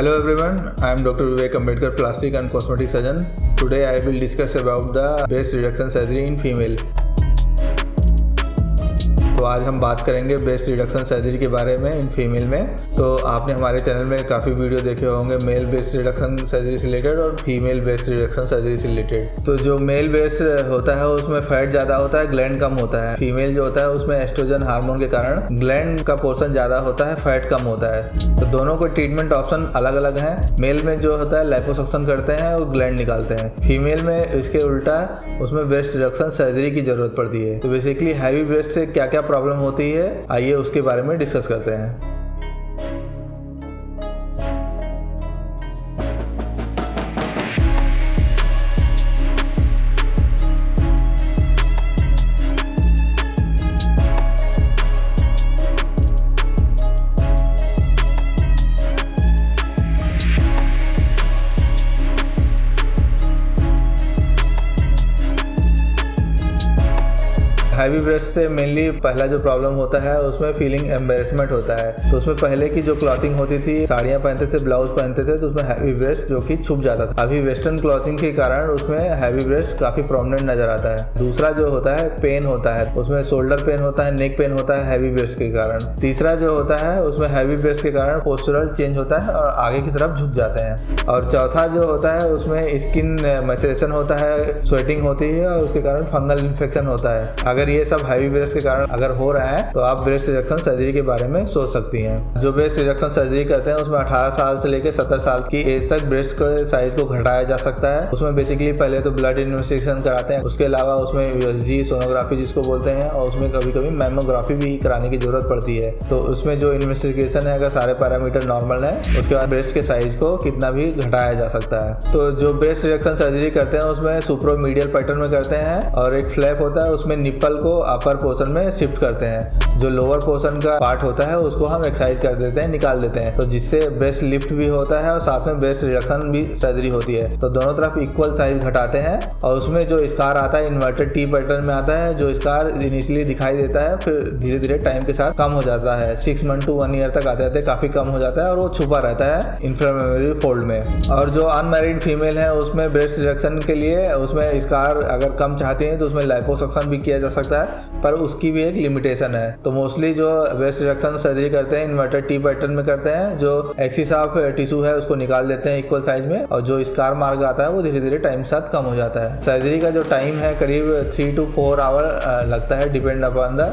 Hello everyone, I am Dr. Vivek Ambedkar, plastic and cosmetic surgeon. Today I will discuss about the breast reduction surgery in female. तो आज हम बात करेंगे breast reduction surgery के बारे में in female में। तो आपने हमारे चैनल में काफ़ी वीडियो देखे होंगे मेल ब्रेस्ट रिडक्शन सर्जरी से रिलेटेड और फीमेल ब्रेस्ट रिडक्शन सर्जरी से रिलेटेड। तो जो मेल ब्रेस्ट होता है उसमें फैट ज़्यादा होता है, ग्लैंड कम होता है। फीमेल जो होता है उसमें एस्ट्रोजन हार्मोन के कारण ग्लैंड का पोर्शन ज़्यादा होता है, फैट कम होता है। तो दोनों को ट्रीटमेंट ऑप्शन अलग अलग हैं। मेल में जो होता है लिपोसक्शन करते हैं और ग्लैंड निकालते हैं। फीमेल में इसके उल्टा उसमें ब्रेस्ट रिडक्शन सर्जरी की ज़रूरत पड़ती है। तो बेसिकली हैवी ब्रेस्ट से क्या क्या प्रॉब्लम होती है, आइए उसके बारे में डिस्कस करते हैं। हैवी ब्रेस्ट से मेनली पहला जो प्रॉब्लम होता है उसमें फीलिंग एम्बेरसमेंट होता है। तो उसमें पहले की जो क्लॉथिंग होती थी, साड़ियाँ पहनते थे, ब्लाउज पहनते थे, तो उसमें हैवी ब्रेस्ट जो कि छुप जाता था। अभी वेस्टर्न क्लॉथिंग के कारण उसमें हैवी ब्रेस्ट काफ़ी प्रोमिनेंट नजर आता है। दूसरा जो होता है पेन होता है, उसमें शोल्डर पेन होता है, नेक पेन होता है हैवी ब्रेस्ट के कारण। तीसरा जो होता है उसमें हैवी ब्रेस्ट के कारण पोस्चरल चेंज होता है और आगे की तरफ झुक जाते हैं। और चौथा जो होता है उसमें स्किन मैसेरेशन होता है, स्वेटिंग होती है और उसके कारण फंगल इन्फेक्शन होता है। अगर ये सब हैवी ब्रेस्ट के कारण अगर हो रहा है तो आप ब्रेस्ट रिडक्शन सर्जरी के बारे में सोच सकती हैं। जो ब्रेस्ट रिडक्शन सर्जरी करते हैं उसमें 18 साल से लेकर 70 साल की एज तक ब्रेस्ट के साइज को घटाया जा सकता है। उसमें बेसिकली पहले तो ब्लड इन्वेस्टिगेशन कराते हैं, उसके अलावा उसमें यूएसजी सोनोग्राफी जिसको बोलते हैं, और उसमें कभी कभी मैमोग्राफी भी कराने की जरूरत पड़ती है। तो उसमें जो इन्वेस्टिगेशन है, अगर सारे पैरामीटर नॉर्मल है, उसके बाद ब्रेस्ट के साइज को कितना भी घटाया जा सकता है। तो जो ब्रेस्ट रिडक्शन सर्जरी करते हैं उसमें सुप्रोमीडियल पैटर्न में करते हैं और एक फ्लैप होता है, उसमें निप्पल को अपर पोर्शन में शिफ्ट करते हैं। जो लोअर पोर्शन का पार्ट होता है उसको हम एक्सरसाइज कर देते हैं, निकाल देते हैं, तो जिससे ब्रेस्ट लिफ्ट भी होता है और साथ में ब्रेस्ट रिडक्शन भी सर्जरी होती है। तो दोनों तरफ इक्वल साइज घटाते हैं और उसमें जो स्कार आता है इन्वर्टेड टी पैटर्न में आता है। जो स्कार इनिशियली दिखाई देता है फिर धीरे धीरे टाइम के साथ कम हो जाता है। 6 मंथ टू 1 ईयर तक आते आते काफी कम हो जाता है और वो छुपा रहता है इंफ्रामेमरी फोल्ड में। और जो अनमैरिड फीमेल है उसमें ब्रेस्ट रिडक्शन के लिए उसमें स्कार अगर कम चाहती है तो उसमें लिपोसक्शन भी किया जा सकता है, पर उसकी भी एक लिमिटेशन है। तो मोस्टली जो ब्रेस्ट रिडक्शन सर्जरी करते हैं इन्वर्टेड टी पैटर्न में करते हैं। जो एक्सिस ऑफ टिश्यू है उसको निकाल देते हैं इक्वल साइज में, और जो स्कार मार्क आता है वो धीरे धीरे टाइम के साथ कम हो जाता है। सर्जरी का जो टाइम है करीब 3 to 4 आवर लगता है, depend upon the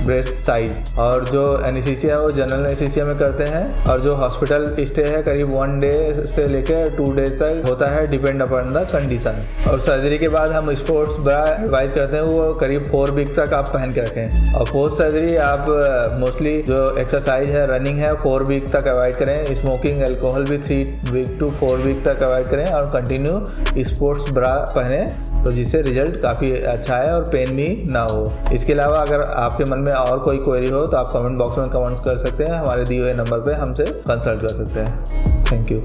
breast size. और जो एनेस्थीसिया है वो जनरल एनेस्थीसिया में करते हैं, और जो हॉस्पिटल स्टे है करीब 1 डे से लेकर 2 डेज तक होता है, डिपेंड अपॉन द कंडीशन। और सर्जरी के बाद हम स्पोर्ट्स ब्रा एडवाइज करते हैं, वो करीब 4 वीक तक आप पहन के रखें। और पोस्ट सर्जरी आप मोस्टली जो एक्सरसाइज है, रनिंग है, 4 वीक तक अवॉइड करें। स्मोकिंग, अल्कोहल भी 3 वीक to 4 वीक तक अवॉइड करें और कंटिन्यू स्पोर्ट्स ब्रा पहने, तो जिससे रिजल्ट काफ़ी अच्छा है और पेन भी ना हो। इसके अलावा अगर आपके मन में और कोई क्वेरी हो तो आप कमेंट बॉक्स में कमेंट कर सकते हैं, हमारे दिए हुए नंबर पे हमसे कंसल्ट कर सकते हैं। Thank you.